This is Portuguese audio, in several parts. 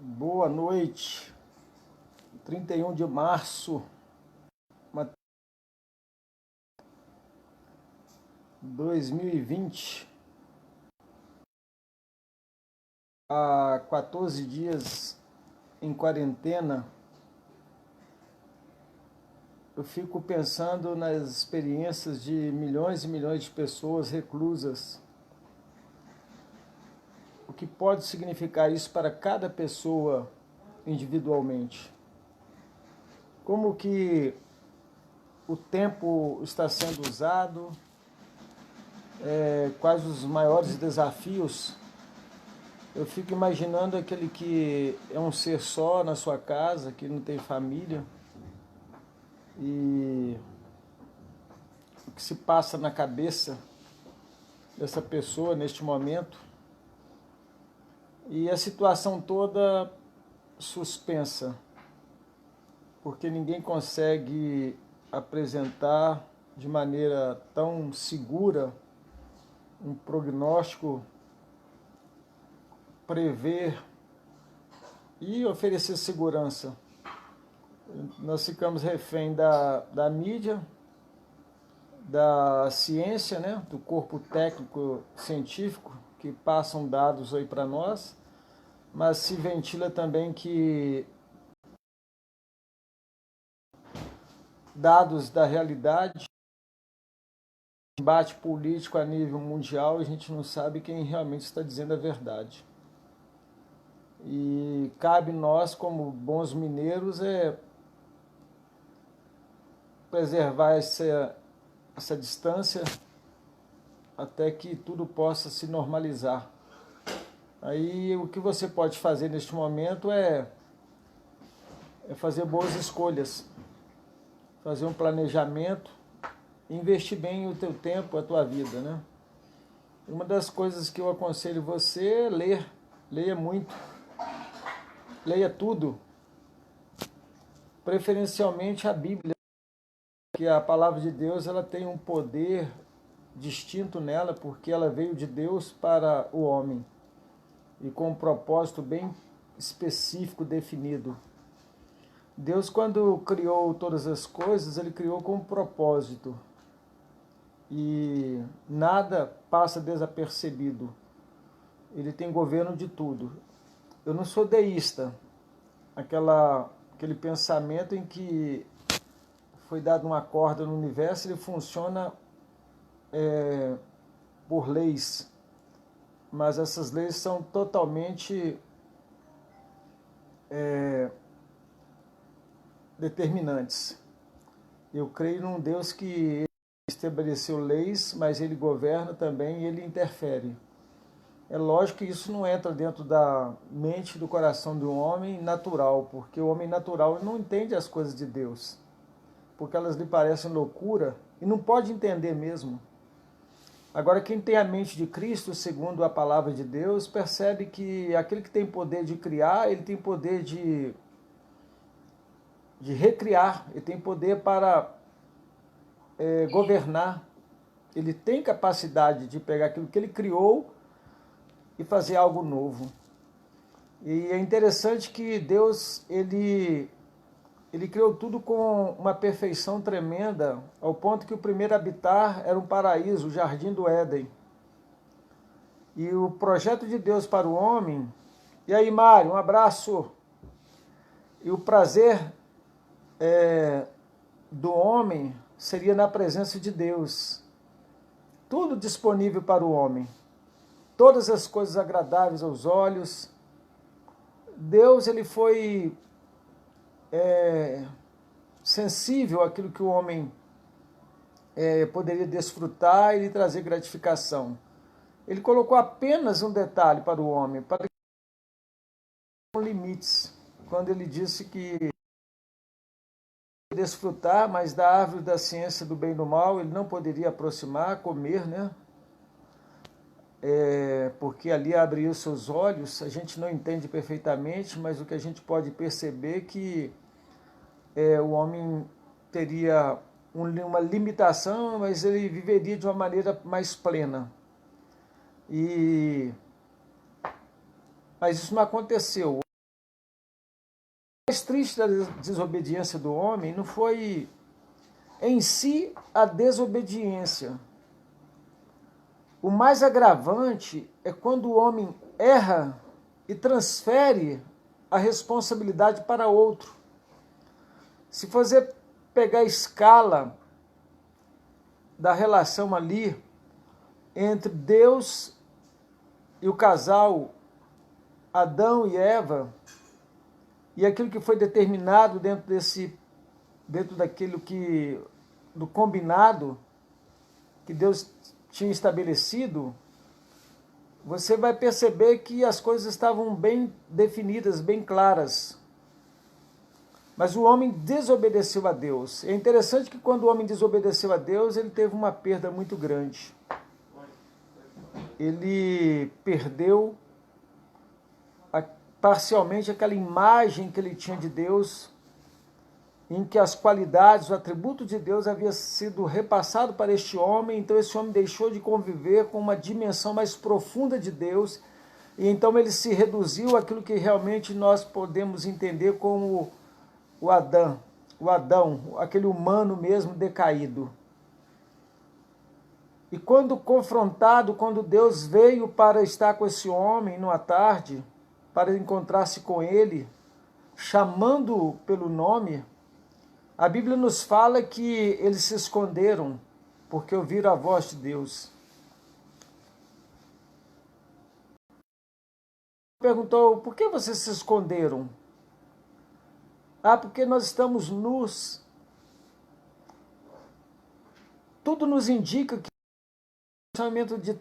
Boa noite, 31 de março de 2020, há 14 dias em quarentena. Eu fico pensando nas experiências de milhões e milhões de pessoas reclusas. O que pode significar isso para cada pessoa individualmente? Como que o tempo está sendo usado? Quais os maiores desafios? Eu fico imaginando aquele que é um ser só na sua casa, que não tem família, e o que se passa na cabeça dessa pessoa neste momento, e a situação toda suspensa, porque ninguém consegue apresentar de maneira tão segura um prognóstico, prever e oferecer segurança. Nós ficamos refém da mídia, da ciência, né, do corpo técnico científico, que passam dados aí para nós, mas se ventila também que dados da realidade, debate político a nível mundial, a gente não sabe quem realmente está dizendo a verdade. E cabe nós, como bons mineiros, preservar essa distância até que tudo possa se normalizar. Aí o que você pode fazer neste momento é fazer boas escolhas, fazer um planejamento, investir bem o teu tempo, a tua vida, né? Uma das coisas que eu aconselho você é ler. Leia muito. Leia tudo. Preferencialmente a Bíblia, que a palavra de Deus ela tem um poder distinto nela, porque ela veio de Deus para o homem e com um propósito bem específico, definido. Deus, quando criou todas as coisas, ele criou com um propósito e nada passa desapercebido. Ele tem governo de tudo. Eu não sou deísta, aquele pensamento em que foi dado uma corda no universo, ele funciona por leis, mas essas leis são totalmente determinantes. Eu creio num Deus que estabeleceu leis, mas ele governa também e ele interfere. É lógico que isso não entra dentro da mente, do coração do homem natural, porque o homem natural não entende as coisas de Deus, porque elas lhe parecem loucura e não pode entender mesmo. Agora, quem tem a mente de Cristo, segundo a palavra de Deus, percebe que aquele que tem poder de criar, ele tem poder de recriar, ele tem poder para governar, ele tem capacidade de pegar aquilo que ele criou e fazer algo novo. E é interessante que Deus, ele criou tudo com uma perfeição tremenda, ao ponto que o primeiro habitar era um paraíso, o Jardim do Éden. E o projeto de Deus para o homem... E aí, Mário, um abraço. E o prazer do homem seria na presença de Deus. Tudo disponível para o homem. Todas as coisas agradáveis aos olhos. Deus, ele foi sensível àquilo que o homem poderia desfrutar e lhe trazer gratificação. Ele colocou apenas um detalhe para o homem, para limites, quando ele disse que desfrutar, mas da árvore da ciência do bem e do mal ele não poderia aproximar, comer, né? Porque ali abriu seus olhos, a gente não entende perfeitamente, mas o que a gente pode perceber é que o homem teria uma limitação, mas ele viveria de uma maneira mais plena. Mas isso não aconteceu. mais triste da desobediência do homem não foi em si a desobediência. O mais agravante é quando o homem erra e transfere a responsabilidade para outro. Se você pegar a escala da relação ali entre Deus e o casal Adão e Eva, e aquilo que foi determinado dentro daquilo do combinado que Deus tinha estabelecido, você vai perceber que as coisas estavam bem definidas, bem claras. Mas o homem desobedeceu a Deus. É interessante que quando o homem desobedeceu a Deus, ele teve uma perda muito grande. Ele perdeu parcialmente aquela imagem que ele tinha de Deus, em que as qualidades, o atributo de Deus havia sido repassado para este homem, então esse homem deixou de conviver com uma dimensão mais profunda de Deus, e então ele se reduziu àquilo que realmente nós podemos entender como o Adão, aquele humano mesmo decaído. E quando confrontado, quando Deus veio para estar com esse homem numa tarde, para encontrar-se com ele, chamando-o pelo nome, a Bíblia nos fala que eles se esconderam porque ouviram a voz de Deus. Perguntou, por que vocês se esconderam? Ah, porque nós estamos nus. Tudo nos indica que um relacionamento de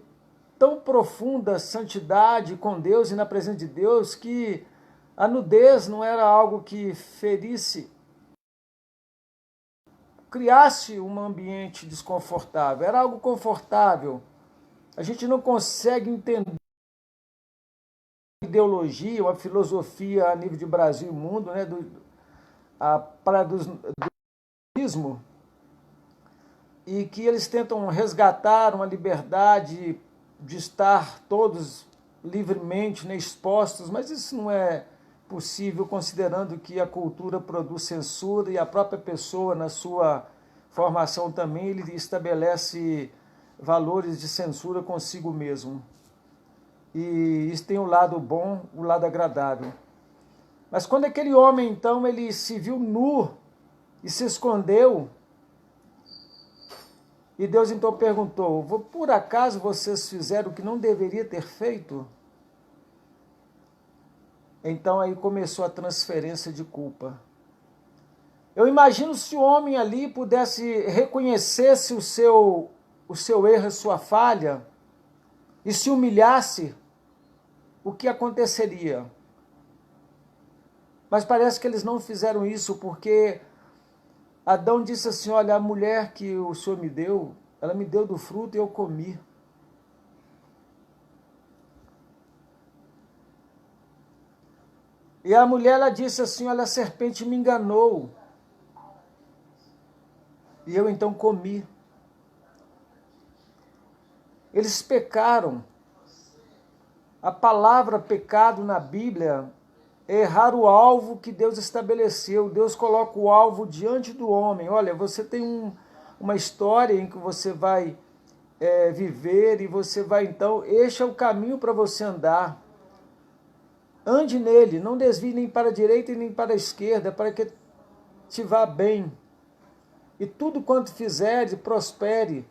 tão profunda santidade com Deus e na presença de Deus, que a nudez não era algo que ferisse, criasse um ambiente desconfortável, era algo confortável. A gente não consegue entender uma ideologia, uma filosofia a nível de Brasil e mundo, né, do paradoxismo, e que eles tentam resgatar uma liberdade de estar todos livremente, né, expostos, mas isso não é possível, considerando que a cultura produz censura e a própria pessoa, na sua formação também, ele estabelece valores de censura consigo mesmo. E isso tem o lado bom, o lado agradável. Mas quando aquele homem, então, ele se viu nu e se escondeu, e Deus então perguntou, por acaso vocês fizeram o que não deveria ter feito? Então aí começou a transferência de culpa. Eu imagino se o homem ali pudesse reconhecesse o seu erro, a sua falha, e se humilhasse, o que aconteceria? Mas parece que eles não fizeram isso, porque Adão disse assim, olha, a mulher que o Senhor me deu, ela me deu do fruto e eu comi. E a mulher, ela disse assim, olha, a serpente me enganou. E eu então comi. Eles pecaram. A palavra pecado na Bíblia é errar o alvo que Deus estabeleceu. Deus coloca o alvo diante do homem. Olha, você tem uma história em que você vai viver e você vai então, este é o caminho para você andar. Ande nele, não desvie nem para a direita e nem para a esquerda, para que te vá bem. E tudo quanto fizeres, prospere.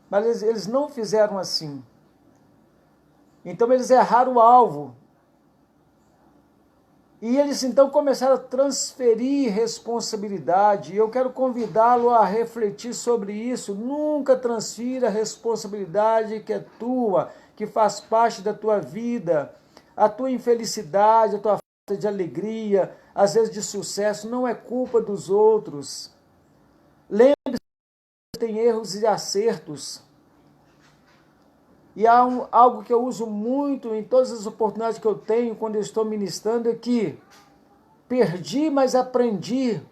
Mas eles não fizeram assim. Então eles erraram o alvo. E eles então começaram a transferir responsabilidade. E eu quero convidá-lo a refletir sobre isso. Nunca transfira a responsabilidade que é tua, que faz parte da tua vida. A tua infelicidade, a tua falta de alegria, às vezes de sucesso, não é culpa dos outros. Lembre-se que tem erros e acertos. E há algo que eu uso muito em todas as oportunidades que eu tenho quando eu estou ministrando, é que perdi, mas aprendi.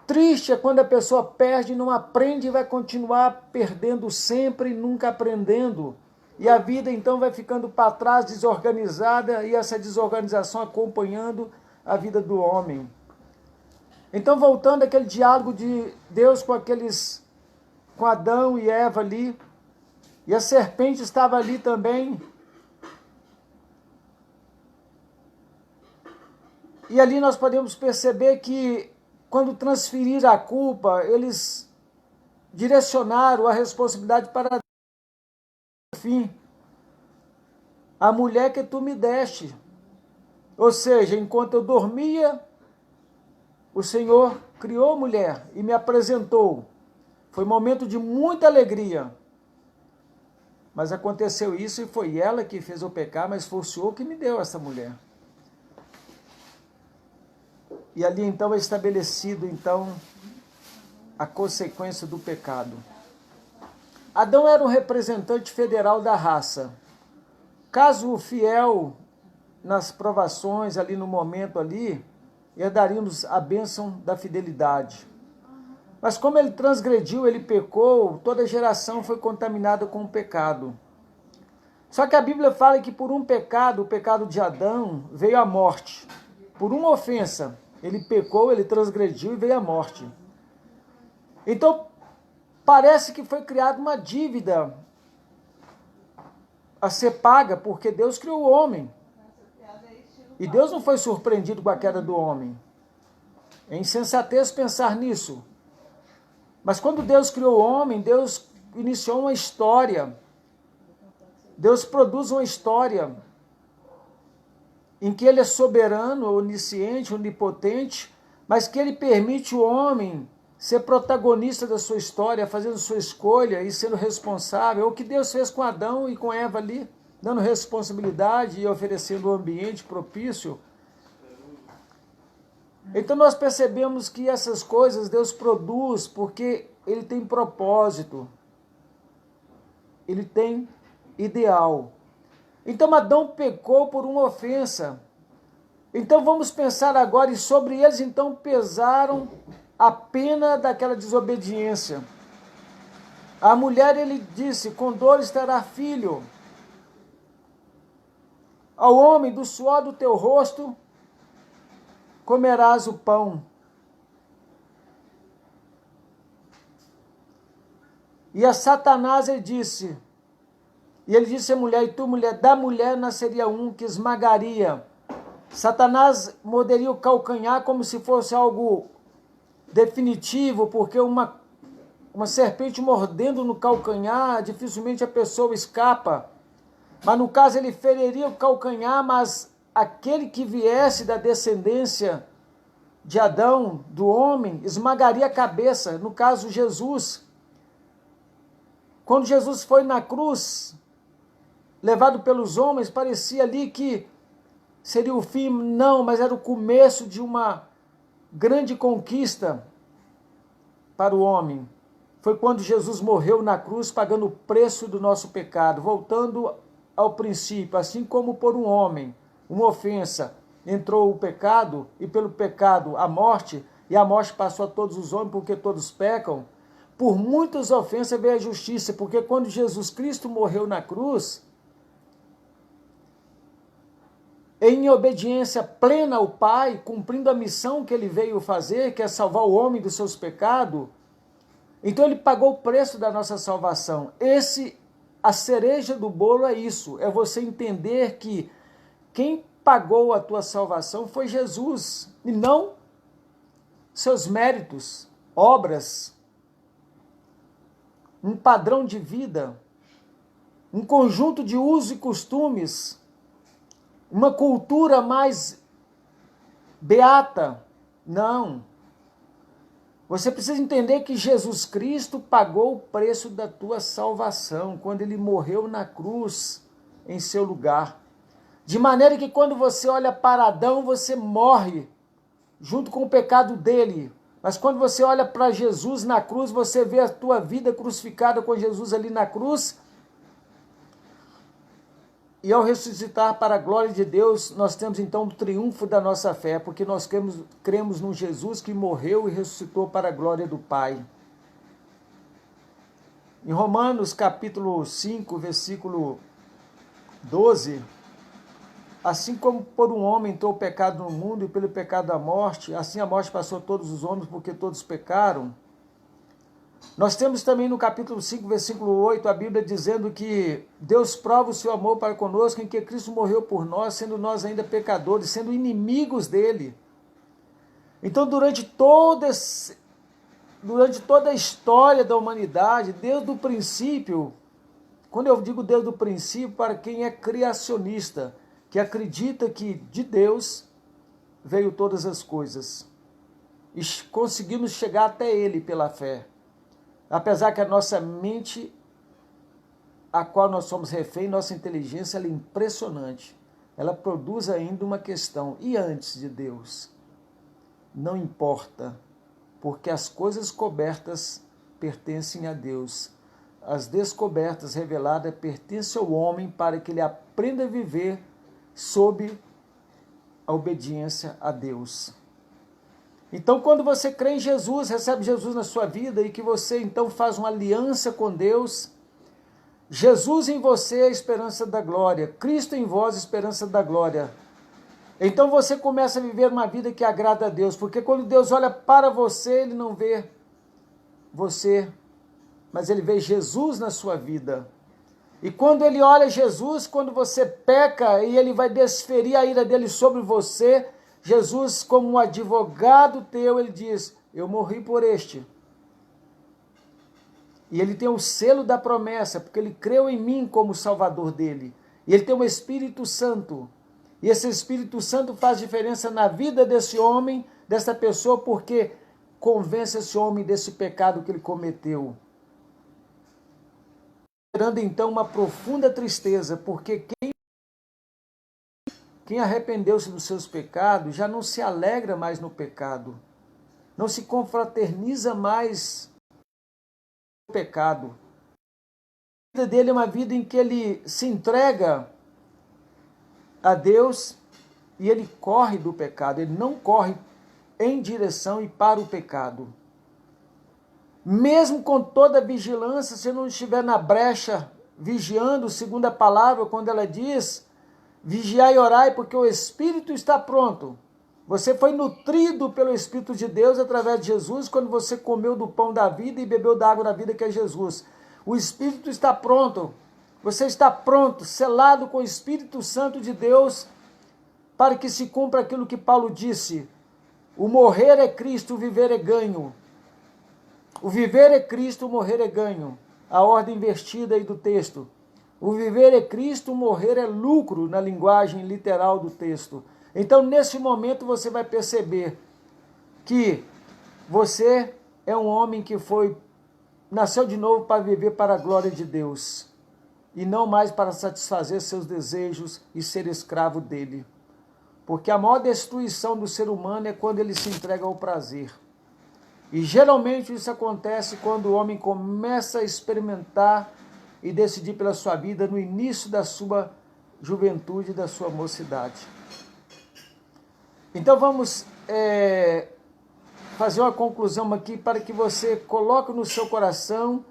Triste é quando a pessoa perde, não aprende e vai continuar perdendo sempre e nunca aprendendo. E a vida então vai ficando para trás, desorganizada, e essa desorganização acompanhando a vida do homem. Então, voltando àquele diálogo de Deus com Adão e Eva ali, e a serpente estava ali também. E ali nós podemos perceber que, quando transferiram a culpa, eles direcionaram a responsabilidade para o fim. A mulher que tu me deste. Ou seja, enquanto eu dormia, o Senhor criou a mulher e me apresentou. Foi um momento de muita alegria. Mas aconteceu isso e foi ela que fez eu pecar, mas foi o Senhor que me deu essa mulher. E ali então é estabelecido então a consequência do pecado. Adão era um representante federal da raça. Caso fiel nas provações ali no momento ali, herdaríamos a bênção da fidelidade. Mas como ele transgrediu, ele pecou, toda a geração foi contaminada com o pecado. Só que a Bíblia fala que por um pecado, o pecado de Adão, veio a morte. Por uma ofensa, ele pecou, ele transgrediu e veio a morte. Então, parece que foi criada uma dívida a ser paga, porque Deus criou o homem. E Deus não foi surpreendido com a queda do homem. É insensatez pensar nisso. Mas quando Deus criou o homem, Deus iniciou uma história. Deus produz uma história em que Ele é soberano, onisciente, onipotente, mas que Ele permite o homem ser protagonista da sua história, fazendo sua escolha e sendo responsável. É o que Deus fez com Adão e com Eva ali, dando responsabilidade e oferecendo um ambiente propício. Então nós percebemos que essas coisas Deus produz porque Ele tem propósito, Ele tem ideal. Então Adão pecou por uma ofensa. Então vamos pensar agora, e sobre eles então pesaram a pena daquela desobediência. A mulher, ele disse, com dores terá filho. Ao homem, do suor do teu rosto comerás o pão. E a Satanás ele disse à mulher, e tu mulher, da mulher nasceria um que esmagaria. Satanás morderia o calcanhar como se fosse algo definitivo, porque uma serpente mordendo no calcanhar, dificilmente a pessoa escapa. Mas no caso ele feriria o calcanhar, mas aquele que viesse da descendência de Adão, do homem, esmagaria a cabeça, no caso Jesus. Quando Jesus foi na cruz, levado pelos homens, parecia ali que seria o fim, não, mas era o começo de uma grande conquista para o homem. Foi quando Jesus morreu na cruz, pagando o preço do nosso pecado, voltando ao princípio, assim como por um homem, uma ofensa, entrou o pecado, e pelo pecado a morte, e a morte passou a todos os homens, porque todos pecam. Por muitas ofensas veio a justiça, porque quando Jesus Cristo morreu na cruz, em obediência plena ao Pai, cumprindo a missão que ele veio fazer, que é salvar o homem dos seus pecados, então ele pagou o preço da nossa salvação. A cereja do bolo é isso, é você entender que quem pagou a tua salvação foi Jesus, e não seus méritos, obras, um padrão de vida, um conjunto de usos e costumes, uma cultura mais beata. Não. Você precisa entender que Jesus Cristo pagou o preço da tua salvação, quando ele morreu na cruz em seu lugar. De maneira que quando você olha para Adão, você morre junto com o pecado dele. Mas quando você olha para Jesus na cruz, você vê a tua vida crucificada com Jesus ali na cruz. E ao ressuscitar para a glória de Deus, nós temos então o triunfo da nossa fé, porque nós cremos num Jesus que morreu e ressuscitou para a glória do Pai. Em Romanos capítulo 5, versículo 12, assim como por um homem entrou o pecado no mundo e pelo pecado a morte, assim a morte passou a todos os homens porque todos pecaram. Nós temos também no capítulo 5, versículo 8, a Bíblia dizendo que Deus prova o seu amor para conosco em que Cristo morreu por nós, sendo nós ainda pecadores, sendo inimigos dele. Então, durante toda a história da humanidade, desde o princípio, quando eu digo desde o princípio, para quem é criacionista, que acredita que de Deus veio todas as coisas, e conseguimos chegar até ele pela fé. Apesar que a nossa mente, a qual nós somos refém, nossa inteligência, ela é impressionante. Ela produz ainda uma questão. E antes de Deus? Não importa, porque as coisas cobertas pertencem a Deus. As descobertas reveladas pertencem ao homem para que ele aprenda a viver sob a obediência a Deus. Então, quando você crê em Jesus, recebe Jesus na sua vida e que você então faz uma aliança com Deus, Jesus em você é a esperança da glória, Cristo em vós a esperança da glória. Então você começa a viver uma vida que agrada a Deus, porque quando Deus olha para você, Ele não vê você, mas Ele vê Jesus na sua vida. E quando Ele olha Jesus, quando você peca e Ele vai desferir a ira dEle sobre você, Jesus, como um advogado teu, ele diz, eu morri por este. E ele tem o selo da promessa, porque ele creu em mim como Salvador dele. E ele tem o Espírito Santo. E esse Espírito Santo faz diferença na vida desse homem, dessa pessoa, porque convence esse homem desse pecado que ele cometeu. Gerando então uma profunda tristeza, porque quem arrependeu-se dos seus pecados já não se alegra mais no pecado, não se confraterniza mais no pecado. A vida dele é uma vida em que ele se entrega a Deus e ele corre do pecado, ele não corre em direção e para o pecado. Mesmo com toda a vigilância, se não estiver na brecha, vigiando, segundo a palavra, quando ela diz, vigiai e orai, porque o Espírito está pronto. Você foi nutrido pelo Espírito de Deus através de Jesus, quando você comeu do pão da vida e bebeu da água da vida, que é Jesus. O Espírito está pronto. Você está pronto, selado com o Espírito Santo de Deus, para que se cumpra aquilo que Paulo disse. O morrer é Cristo, o viver é ganho. O viver é Cristo, o morrer é ganho. A ordem invertida aí do texto. O viver é Cristo, o morrer é lucro, na linguagem literal do texto. Então, nesse momento, você vai perceber que você é um homem que nasceu de novo para viver para a glória de Deus, e não mais para satisfazer seus desejos e ser escravo dele. Porque a maior destruição do ser humano é quando ele se entrega ao prazer. E geralmente isso acontece quando o homem começa a experimentar e decidir pela sua vida no início da sua juventude, da sua mocidade. Então vamos fazer uma conclusão aqui para que você coloque no seu coração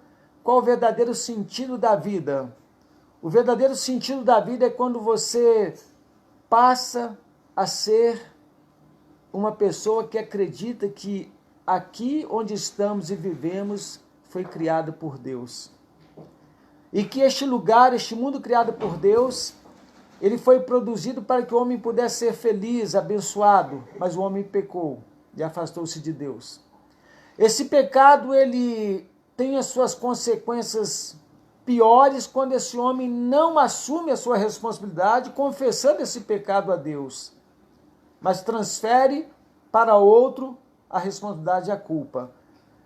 qual o verdadeiro sentido da vida. O verdadeiro sentido da vida é quando você passa a ser uma pessoa que acredita que aqui onde estamos e vivemos foi criado por Deus. E que este lugar, este mundo criado por Deus, ele foi produzido para que o homem pudesse ser feliz, abençoado, mas o homem pecou e afastou-se de Deus. Esse pecado, ele tem as suas consequências piores quando esse homem não assume a sua responsabilidade, confessando esse pecado a Deus, mas transfere para outro a responsabilidade e a culpa.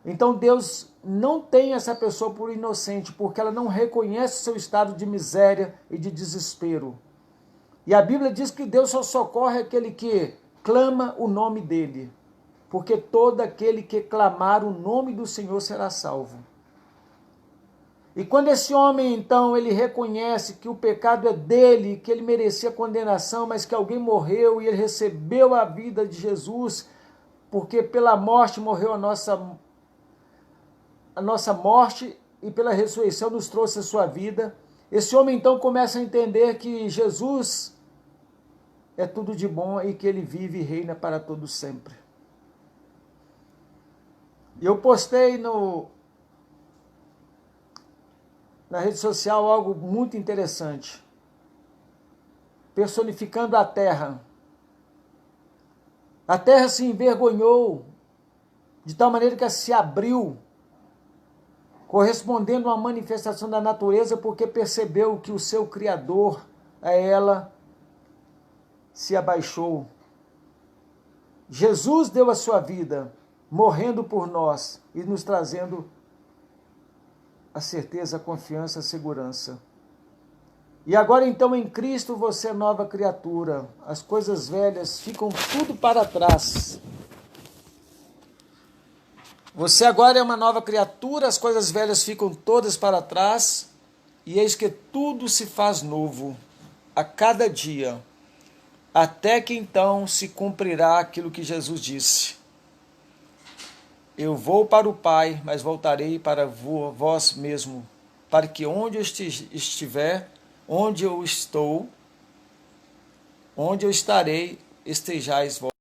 Então Deus não tem essa pessoa por inocente, porque ela não reconhece seu estado de miséria e de desespero. E a Bíblia diz que Deus só socorre aquele que clama o nome dele, porque todo aquele que clamar o nome do Senhor será salvo. E quando esse homem, então, ele reconhece que o pecado é dele, que ele merecia condenação, mas que alguém morreu e ele recebeu a vida de Jesus, porque pela morte morreu a nossa morte e pela ressurreição nos trouxe a sua vida. Esse homem, então, começa a entender que Jesus é tudo de bom e que ele vive e reina para todo sempre. Eu postei na rede social algo muito interessante, personificando a terra. A terra se envergonhou de tal maneira que se abriu, correspondendo a uma manifestação da natureza, porque percebeu que o seu Criador, a ela, se abaixou. Jesus deu a sua vida, morrendo por nós e nos trazendo a certeza, a confiança, a segurança. E agora então em Cristo você é nova criatura. As coisas velhas ficam tudo para trás. Você agora é uma nova criatura, as coisas velhas ficam todas para trás, e eis que tudo se faz novo a cada dia, até que então se cumprirá aquilo que Jesus disse. Eu vou para o Pai, mas voltarei para vós mesmo, para que onde eu estiver, onde eu estou, onde eu estarei, estejais vós.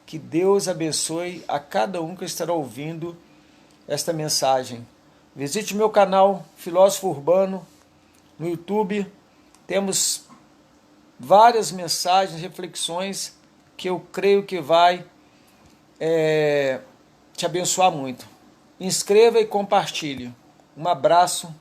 Que Deus abençoe a cada um que estará ouvindo esta mensagem. Visite meu canal Filósofo Urbano no YouTube. Temos várias mensagens, reflexões que eu creio que vai te abençoar muito. Inscreva e compartilhe. Um abraço.